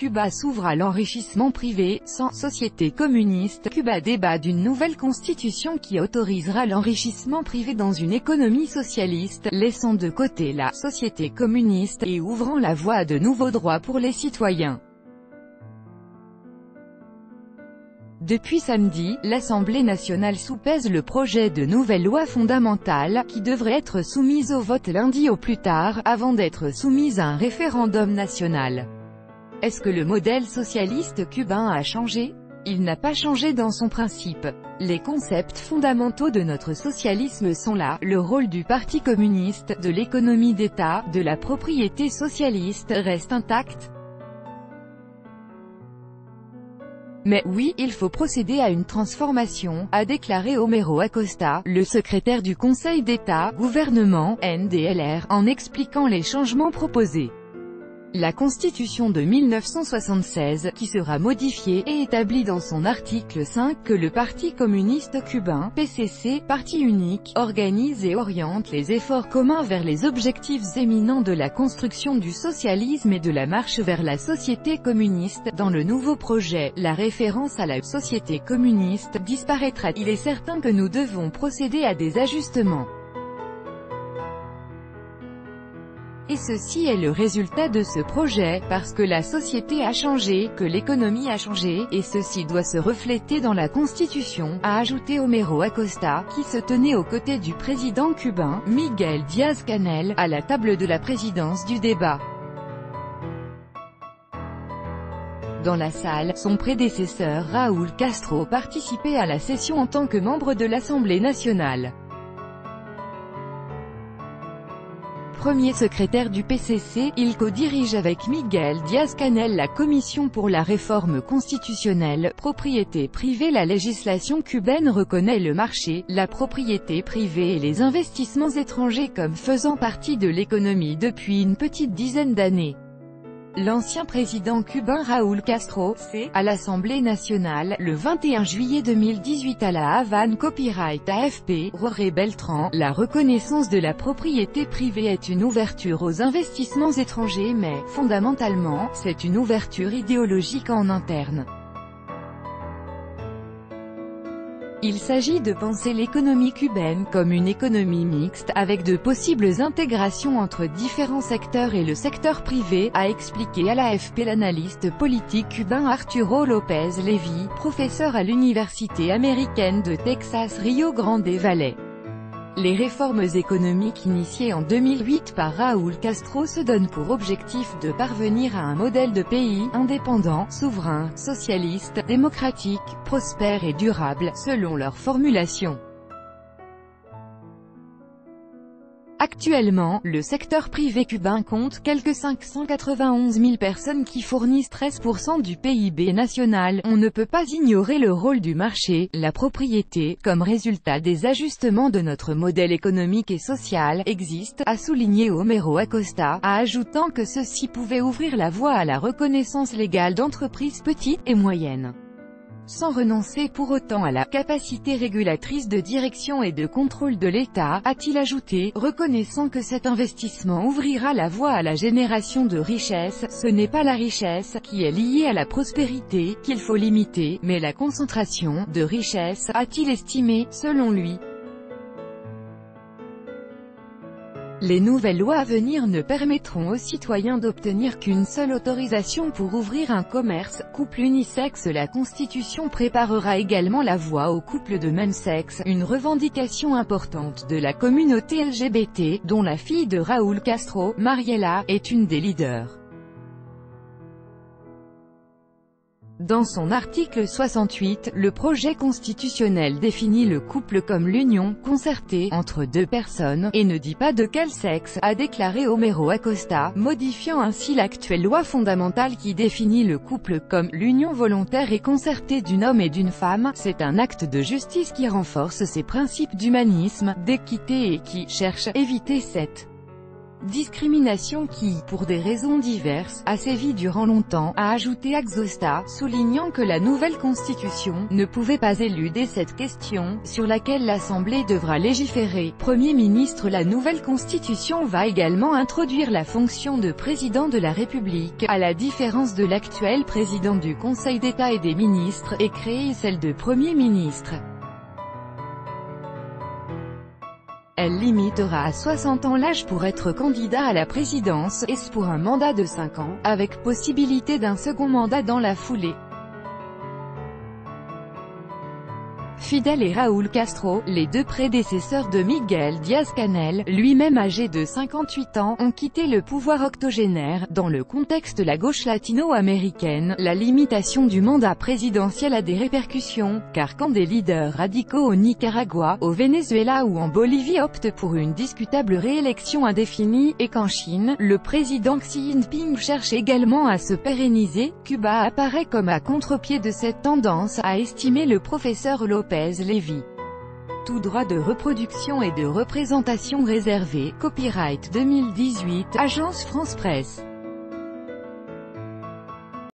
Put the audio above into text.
Cuba s'ouvre à l'enrichissement privé, sans société communiste. Cuba débat d'une nouvelle constitution qui autorisera l'enrichissement privé dans une économie socialiste, laissant de côté la société communiste et ouvrant la voie à de nouveaux droits pour les citoyens. Depuis samedi, l'Assemblée nationale soupèse le projet de nouvelle loi fondamentale, qui devrait être soumise au vote lundi au plus tard, avant d'être soumise à un référendum national. Est-ce que le modèle socialiste cubain a changé? Il n'a pas changé dans son principe. Les concepts fondamentaux de notre socialisme sont là, le rôle du Parti communiste, de l'économie d'État, de la propriété socialiste, reste intact. Mais oui, il faut procéder à une transformation, a déclaré Homero Acosta, le secrétaire du Conseil d'État, gouvernement, NDLR, en expliquant les changements proposés. La Constitution de 1976, qui sera modifiée, et établit dans son article 5 que le Parti communiste cubain, PCC, parti unique, organise et oriente les efforts communs vers les objectifs éminents de la construction du socialisme et de la marche vers la société communiste. Dans le nouveau projet, la référence à la société communiste disparaîtra. Il est certain que nous devons procéder à des ajustements. Et ceci est le résultat de ce projet, parce que la société a changé, que l'économie a changé, et ceci doit se refléter dans la Constitution, a ajouté Homero Acosta, qui se tenait aux côtés du président cubain, Miguel Díaz-Canel, à la table de la présidence du débat. Dans la salle, son prédécesseur Raúl Castro participait à la session en tant que membre de l'Assemblée nationale. Premier secrétaire du PCC, il co-dirige avec Miguel Díaz-Canel la Commission pour la réforme constitutionnelle, propriété privée. La législation cubaine reconnaît le marché, la propriété privée et les investissements étrangers comme faisant partie de l'économie depuis une petite dizaine d'années. L'ancien président cubain Raúl Castro, à l'Assemblée nationale, le 21 juillet 2018 à La Havane. Copyright AFP, Jorge Beltrán. La reconnaissance de la propriété privée est une ouverture aux investissements étrangers mais, fondamentalement, c'est une ouverture idéologique en interne. Il s'agit de penser l'économie cubaine comme une économie mixte, avec de possibles intégrations entre différents secteurs et le secteur privé, a expliqué à l'AFP l'analyste politique cubain Arturo López Levi, professeur à l'université américaine de Texas Rio Grande Valley. Les réformes économiques initiées en 2008 par Raúl Castro se donnent pour objectif de parvenir à un modèle de pays indépendant, souverain, socialiste, démocratique, prospère et durable, selon leur formulation. Actuellement, le secteur privé cubain compte quelque 591 000 personnes qui fournissent 13% du PIB national. On ne peut pas ignorer le rôle du marché, la propriété, comme résultat des ajustements de notre modèle économique et social, existe, a souligné Homero Acosta, ajoutant que ceci pouvait ouvrir la voie à la reconnaissance légale d'entreprises petites et moyennes. Sans renoncer pour autant à la capacité régulatrice de direction et de contrôle de l'État, a-t-il ajouté, reconnaissant que cet investissement ouvrira la voie à la génération de richesse. Ce n'est pas la richesse qui est liée à la prospérité qu'il faut limiter, mais la concentration de richesse, a-t-il estimé, selon lui. Les nouvelles lois à venir ne permettront aux citoyens d'obtenir qu'une seule autorisation pour ouvrir un commerce, couple unisexe. La Constitution préparera également la voie aux couples de même sexe, une revendication importante de la communauté LGBT, dont la fille de Raúl Castro, Mariela, est une des leaders. Dans son article 68, le projet constitutionnel définit le couple comme l'union concertée entre deux personnes, et ne dit pas de quel sexe, a déclaré Homero Acosta, modifiant ainsi l'actuelle loi fondamentale qui définit le couple comme l'union volontaire et concertée d'un homme et d'une femme. C'est un acte de justice qui renforce ses principes d'humanisme, d'équité et qui cherche à éviter cette Discrimination qui, pour des raisons diverses, a sévi durant longtemps, a ajouté Axosta, soulignant que la nouvelle constitution ne pouvait pas éluder cette question, sur laquelle l'Assemblée devra légiférer. Premier ministre, la nouvelle constitution va également introduire la fonction de président de la République, à la différence de l'actuel président du Conseil d'État et des ministres, et créer celle de Premier ministre. Elle limitera à 60 ans l'âge pour être candidat à la présidence, et ce pour un mandat de 5 ans, avec possibilité d'un second mandat dans la foulée. Fidel et Raúl Castro, les deux prédécesseurs de Miguel Díaz-Canel, lui-même âgé de 58 ans, ont quitté le pouvoir octogénaire. Dans le contexte de la gauche latino-américaine, la limitation du mandat présidentiel a des répercussions, car quand des leaders radicaux au Nicaragua, au Venezuela ou en Bolivie optent pour une discutable réélection indéfinie, et qu'en Chine, le président Xi Jinping cherche également à se pérenniser, Cuba apparaît comme à contre-pied de cette tendance, a estimé le professeur Lopez-Lévy. Tout droit de reproduction et de représentation réservé, copyright 2018, Agence France Presse.